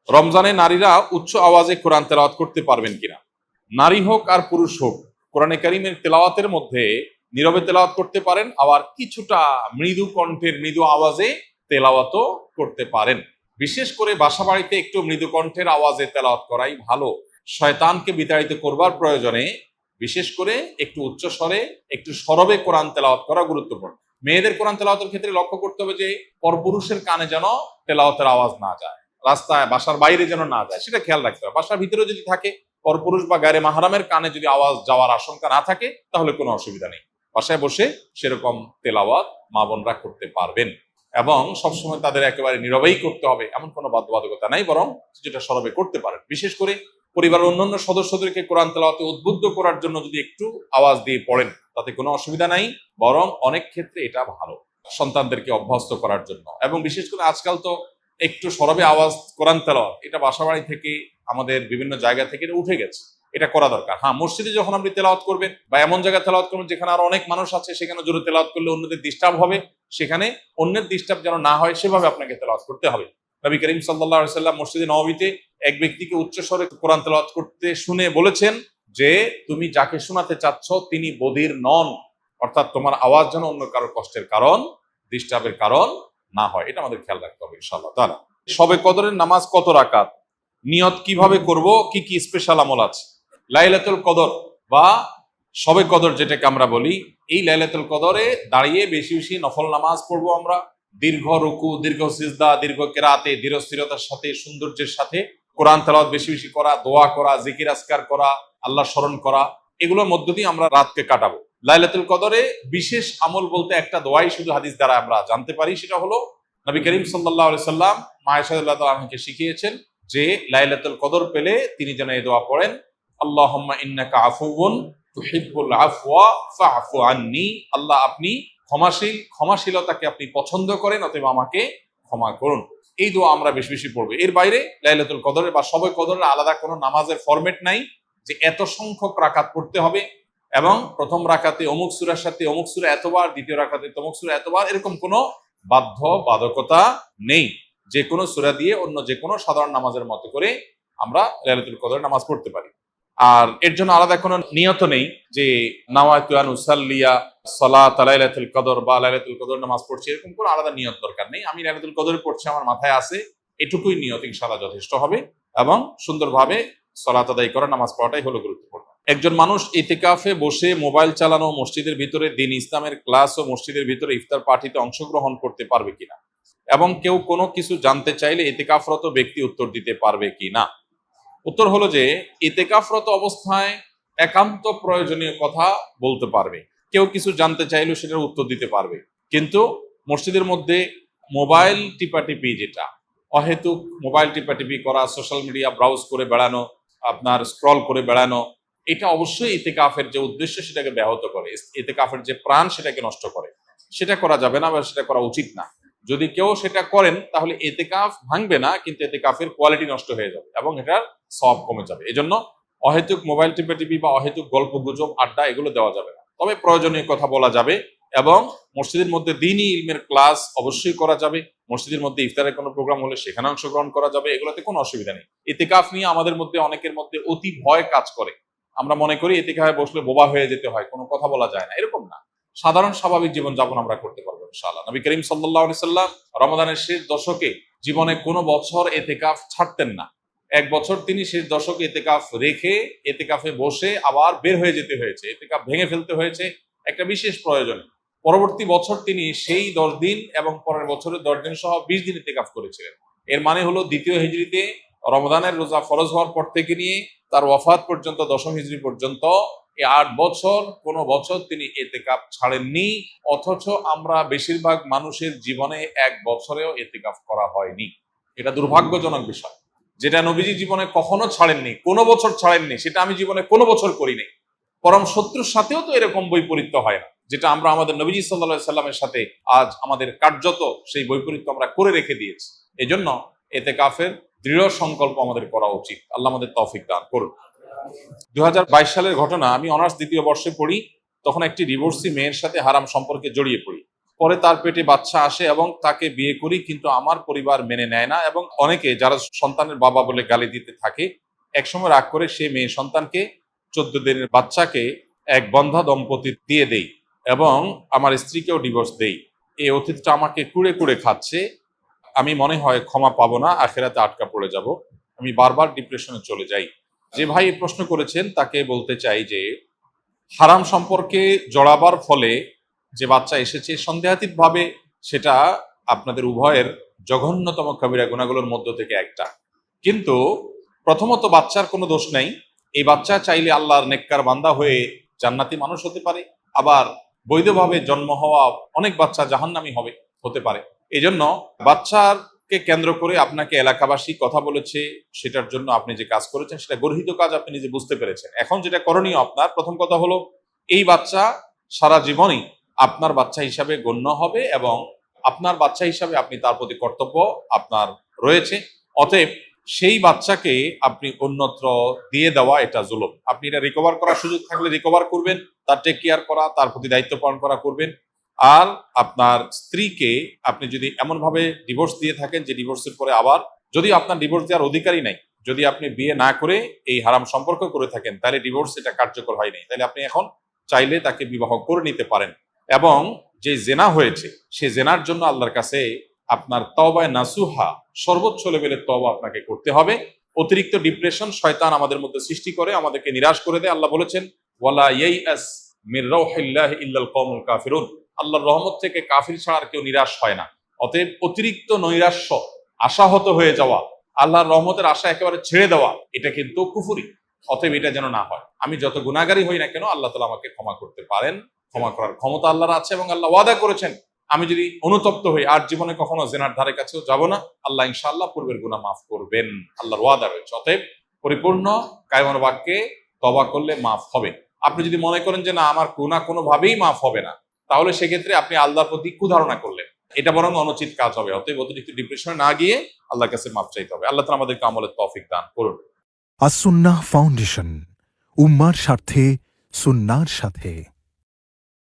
রমজানে নারীরা উচ্চ আওয়াজে কোরআন তেলাওয়াত করতে পারবেন কিনা? নারী হোক আর পুরুষ হোক, কোরআনে কারীমের তেলাওয়াতের মধ্যে নীরবে তেলাওয়াত করতে পারেন, আবার কিছুটা মৃদু কণ্ঠের মৃদু আওয়াজে তেলাওয়াতও করতে পারেন। বিশেষ করে বাসা বাড়িতে একটু মৃদু কণ্ঠের আওয়াজে তেলাওয়াত করাই ভালো। শয়তানকে বিতাড়িত করবার প্রয়োজনে বিশেষ করে একটু উচ্চ স্বরে, একটু সরবে কোরআন তেলাওয়াত করা গুরুত্বপূর্ণ। মেয়েদের কোরআন তেলাওয়াতের ক্ষেত্রে লক্ষ্য করতে হবে যে পরপুরুষের কানে যেন তেলাওয়াতের আওয়াজ না যায়, রাস্তায় বাসার বাইরে যেন না যায়, সেটা খেয়াল রাখতে হবে। বাসার ভিতরে যদি থাকে, পরপুরুষ বা গায়রে মাহরামের কানে যদি আওয়াজ যাওয়ার আশঙ্কা না থাকে, তাহলে কোনো অসুবিধা নেই। বাসায় বসে সেরকম তেলাওয়াত মা বোনরা করতে পারবেন, এবং সবসময় তাদের একেবারে নীরবেই করতে হবে এমন কোনো বাধ্যবাধকতা নাই, বরং যেটা সরবে করতে পারেন। বিশেষ করে পরিবারের অন্যান্য সদস্যদেরকে কোরআন তেলাওয়াতে উদ্বুদ্ধ করার জন্য যদি একটু আওয়াজ দিয়ে পড়েন, তাতে কোনো অসুবিধা নাই, বরং অনেক ক্ষেত্রে এটা ভালো সন্তানদেরকে অভ্যস্ত করার জন্য। এবং বিশেষ করে আজকাল তো একটু সরবে আওয়াজ কোরআন তেলাওয়াত, এটা বাসাবাড়ি থেকে আমাদের বিভিন্ন জায়গা থেকে এটা উঠে গেছে, এটা করা দরকার। হ্যাঁ, মসজিদে যখন আপনি তেলাওয়াত করবেন বা এমন জায়গায় তেলাওয়াত করবেন যেখানে আরো অনেক মানুষ আছে, সেখানে জোরে তেলাওয়াত করলে অন্যদের ডিস্টার্ব হবে, সেখানে অন্যের ডিস্টার্ব যেন না হয় সেভাবে আপনাকে তেলাওয়াত করতে হবে। নবী করিম সাল্লাল্লাহু আলাইহি ওয়াসাল্লাম মসজিদে নববীতে এক ব্যক্তিকে উচ্চস্বরে কোরআন তেলাওয়াত করতে শুনে বলেছেন যে, তুমি যাকে শোনাতে চাচ্ছ তিনি বধির নন, অর্থাৎ তোমার আওয়াজ যেন অন্য কারো কষ্টের কারণ, ডিস্টার্বের কারণ না হয়। এটা আমাদের খেয়াল রাখতে হবে ইনশাআল্লাহ তাআলা। শবে কদরের নামাজ কত রাকাত? নিয়ত কিভাবে করব? কি কি স্পেশাল আমল আছে? লাইলাতুল কদর বা শবে কদর যেটাকে আমরা বলি, এই লাইলাতুল কদরে দাঁড়িয়ে বেশি বেশি নফল নামাজ পড়বো আমরা। দীর্ঘ রুকু, দীর্ঘ সিজদা, দীর্ঘ কেরাতে, ধীরস্থিরতার সাথে, সৌন্দর্যের সাথে কোরআন তেলাওয়াত বেশি বেশি করা, দোয়া করা, জিকির আজকার করা, আল্লাহ স্মরণ করা, এগুলোর মধ্য দিয়ে আমরা রাতকে কাটাবো। লাইলাতুল কদরে বিশেষ আমল বলতে একটা দোয়াই শুধু হাদিস দ্বারা আমরা জানতে পারি, সেটা হলো নবী করিম সাল্লাল্লাহু আলাইহি সাল্লাম মা আয়েশা রাদিয়াল্লাহু তাআলাকে শিখিয়েছেন যে লাইলাতুল কদর পেলে তিনি যেন এই দোয়া পড়েন, আল্লাহুম্মা ইন্নাকা আফুউন তুহিব্বুল আফওয়া ফা'ফু আন্নী। আল্লাহ, আপনি ক্ষমাশীল, ক্ষমাশীলতাকে আপনি পছন্দ করেন, অতএব আমাকে ক্ষমা করুন। এই দোয়া আমরা বেশি বেশি পড়বো। এর বাইরে লাইলাতুল কদরের বা শবে কদরের আলাদা কোনো নামাজের ফরম্যাট নাই যে এত সংখ্যক রাকাত পড়তে হবে এবং প্রথম রাকাতে অমুক সূরার সাথে অমুক সূরা এতবার, দ্বিতীয় রাকাতে তমুক সূরা এতবার, এরকম কোনো বাধ্যবাধকতা নেই। যে কোনো সূরা দিয়ে অন্য যে কোনো সাধারণ নামাজের মতো করে আমরা লাইলাতুল কদরের নামাজ পড়তে পারি। আর এর জন্য আলাদা কোনো নিয়ত নেই যে নাওয়াইতু আন উসাল্লিয়া সালাত লাইলাতুল কদর বা লাইলাতুল কদর নামাজ পড়ছি, এরকম কোনো আলাদা নিয়ত দরকার নেই। আমি লাইলাতুল কদর পড়ছি, আমার মাথায় আছে, এটুকুই নিয়ত ইনশাআল্লাহ যথেষ্ট হবে, এবং সুন্দরভাবে সালাত আদায় করা, নামাজ পড়াটাই হলো গুরুত্বপূর্ণ। একজন মানুষ ইতিকাফে বসে মোবাইল চালানো, মসজিদের ভিতরে দ্বীন ইসলামের ক্লাস ও মসজিদের ভিতরে ইফতার পার্টিতে অংশগ্রহণ করতে পারবে কিনা, এবং কেউ কোনো কিছু জানতে চাইলে ইতিকাফরত ব্যক্তি উত্তর দিতে পারবে কিনা? উত্তর হলো যে ইতিকাফরত অবস্থায় একান্ত প্রয়োজনীয় কথা বলতে পারবে, কেউ কিছু জানতে চাইলেও সেটার উত্তর দিতে পারবে, কিন্তু মসজিদের মধ্যে মোবাইল টিপাটিপি, যেটা অহেতুক মোবাইল টিপাটিপি করা, সোশ্যাল মিডিয়া ব্রাউজ করে বেড়ানো, আপনার স্ক্রল করে বেড়ানো, এটা অবশ্যই ইতিকাফের যে উদ্দেশ্য সেটাকে ব্যাহত করে, ইতিকাফের যে প্রাণ সেটাকে নষ্ট করে। সেটা করা যাবে না বা সেটা করা উচিত না। যদি কেউ সেটা করেন তাহলে ইতিকাফ ভাঙবে না, কিন্তু ইতিকাফের কোয়ালিটি নষ্ট হয়ে যাবে এবং এটার সওয়াব কমে যাবে। এজন্য অহেতুক মোবাইল টিপি বা অহেতুক গল্প গুজব, আড্ডা, এগুলো দেওয়া যাবে না। তবে প্রয়োজনীয় কথা বলা যাবে, এবং মসজিদের মধ্যে দ্বীনি ইলমের ক্লাস অবশ্যই করা যাবে। মসজিদের মধ্যে ইফতারের কোনো প্রোগ্রাম হলে সেখানে অংশগ্রহণ করা যাবে, এগুলোতে কোনো অসুবিধা নেই। ইতিকাফ নিয়ে আমাদের মধ্যে অনেকের মধ্যে অতি ভয় কাজ করে। আমরা মনে করি ইতিকাফে বসলে বোবা হয়ে যেতে হয়, কোনো কথা বলা যায় না, এরকম না। সাধারণ স্বাভাবিক জীবনযাপন আমরা করতে পারবো ইনশাআল্লাহ। নবী করিম সাল্লাল্লাহু আলাইহি সাল্লাম রমাদানের শেষ দশকে জীবনে কোনো বছর ইতিকাফ ছাড়তেন না। এক বছর তিনি শেষ দশকে ইতিকাফ রেখে ইতিকাফে বসে আবার বের হয়ে যেতে হয়েছে, ইতিকাফ ভেঙে ফেলতে হয়েছে একটা বিশেষ প্রয়োজনে। পরবর্তী বছর তিনি সেই 10 দিন এবং পরের বছরের 10 দিন সহ 20 দিন ইতিকাফ করেছিলেন। এর মানে হলো দ্বিতীয় হিজরিতে রমজানের রোজা ফরজ হওয়ার পর থেকে নিয়ে তার ওয়াফাত পর্যন্ত, দশম হিজরি পর্যন্ত, এই 8 বছর কোনো বছর তিনি ইতিকাফ ছাড়েননি। অথচ আমরা বেশিরভাগ মানুষের জীবনে এক বছরেও ইতিকাফ করা হয়নি। এটা দুর্ভাগ্যজনক বিষয়। যেটা নবীজি জীবনে কখনো ছাড়েননি, কোনো বছর ছাড়েননি, সেটা আমি জীবনে কোনো বছর করিনি। পরম শত্রুর সাথেও তো এরকম বৈপরীত্য হয় না, যেটা আমরা আমাদের নবীজি সাল্লাল্লাহু আলাইহি সাল্লামের সাথে আজ আমাদের কার্যত সেই বৈপরীত্য আমরা করে রেখে দিয়েছি। এজন্য ইতিকাফের দৃঢ় সংকল্প আমাদের করা উচিত। আল্লাহ আমাদের তৌফিক দান করুন। 2022 সালের ঘটনা, আমি অনার্স দ্বিতীয় বর্ষে পড়ি, তখন একটি ডিভোর্সি মেয়ের সাথে হারাম সম্পর্কে জড়িয়ে পড়ি। পরে তার পেটে বাচ্চা আসে এবং তাকে বিয়ে করি, কিন্তু আমার পরিবার মেনে নেয় না, এবং অনেকে যারা সন্তানের বাবা বলে গালি দিতে থাকে, একসময় রাগ করে সে মেয়ে সন্তানকে 14 দিনের বাচ্চাকে এক বন্ধা দম্পতি দিয়ে দেই এবং আমার স্ত্রীকেও ডিভোর্স দেই। এই অতীতটা আমাকে কুড়ে কুড়ে খাচ্ছে। আমি মনে হয় ক্ষমা পাবো না, আখেরাতে আটকা পড়ে যাব। আমি বারবার ডিপ্রেশনে চলে যাই। যে ভাই এই প্রশ্ন করেছেন তাকে বলতে চাই যে হারাম সম্পর্কে জড়াবার ফলে যে বাচ্চা এসেছে, সন্দেহাতীতভাবে সেটা আপনাদের উভয়ের জঘন্যতম কবিরা গুনাহগুলোর মধ্য থেকে একটা। কিন্তু প্রথমত বাচ্চার কোনো দোষ নাই। এই বাচ্চা চাইলে আল্লাহর নেককার বান্দা হয়ে জান্নাতি মানুষ হতে পারে, আবার বৈধভাবে জন্ম হওয়া অনেক বাচ্চা জাহান্নামী হতে পারে। এই জন্য বাচ্চাকে কেন্দ্র করে আপনাকে এলাকাবাসী কথা বলেছে, সেটার জন্য আপনি যে কাজ করেছেন সেটা গর্হিত কাজ, আপনি নিজে বুঝতে পেরেছেন। এখন যেটা করণীয় আপনার, প্রথম কথা হলো এই বাচ্চা সারা জীবনই আপনার বাচ্চা হিসাবে গণ্য হবে এবং আপনার বাচ্চা হিসাবে আপনি তার প্রতি কর্তব্য আপনার রয়েছে। অতএব সেই বাচ্চাকে আপনি অন্যত্র দিয়ে দেওয়া এটা জুলুম। আপনি এটা রিকভার করার সুযোগ থাকলে রিকভার করবেন, তার টেক কেয়ার করা, তার প্রতি দায়িত্ব পালন করা করবেন। আর আপনার স্ত্রীকে আপনি যদি এমনভাবে ডিভোর্স দিয়ে থাকেন যে ডিভোর্সের পরে আবার, যদি আপনার ডিভোর্স দেওয়ার অধিকারই নাই, যদি আপনি বিয়ে না করে এই হারাম সম্পর্ক করে থাকেন, তাহলে ডিভোর্স এটা কার্যকর হয়নি। তাহলে আপনি এখন চাইলে তাকে বিবাহ করে নিতে পারেন এবং যে জেনা হয়েছে সে জেনার জন্য আল্লাহর কাছে আপনার তওবায়ে নাসুহা, সর্বোচ্চ লেভেলের তওবা আপনাকে করতে হবে। অতিরিক্ত ডিপ্রেশন শয়তান আমাদের মধ্যে সৃষ্টি করে, আমাদেরকে নিরাশ করে দেয়। আল্লাহ বলেছেন ওয়ালা ইয়াইআস মির রাউহিল্লাহি ইল্লাল কওমুল কাফিরুন, আল্লাহর রহমত থেকে কাফির ছাড়া আর কেউ নিরাশ হয় না। অতএব অতিরিক্ত নৈরাশ্য, আশাহত হয়ে যাওয়া, আল্লাহর রহমতের আশা একেবারে ছেড়ে দেওয়া, এটা কিন্তু কুফরি। অতএব এটা যেন না হয়। আমি যত গুনাহগারী হই না কেন, আল্লাহ তাআলা আমাকে ক্ষমা করতে পারেন। ক্ষমা করার ক্ষমতা আল্লাহর আছে এবং আল্লাহ ওয়াদা করেছেন আমি যদি অনুতপ্ত হই আর জীবনে কখনো জেনার ধারে কাছেও যাব না, আল্লাহ ইনশাআল্লাহ পূর্বের গুনাহ মাফ করবেন। আল্লাহর ওয়াদা রয়েছে। অতএব পরিপূর্ণ কায়মন বাক্যে তওবা করলে মাফ হবে। আপনি যদি মনে করেন যে না আমার গুনাহ কোনোভাবেই মাফ হবে না, তাহলে সেক্ষেত্রে আপনি আল্লাহর প্রতি কুধারণা করলেন, এটা বরং অনুচিত কাজ হবে। অতএব অতিরিক্ত ডিপ্রেশনে না গিয়ে আল্লাহর কাছে মাফ চাইতে হবে। আল্লাহ তাআলা আমাদেরকে আমলের তৌফিক দান করুন। আসুন্নাহ ফাউন্ডেশন, উম্মার স্বার্থে সুন্নাহর সাথে।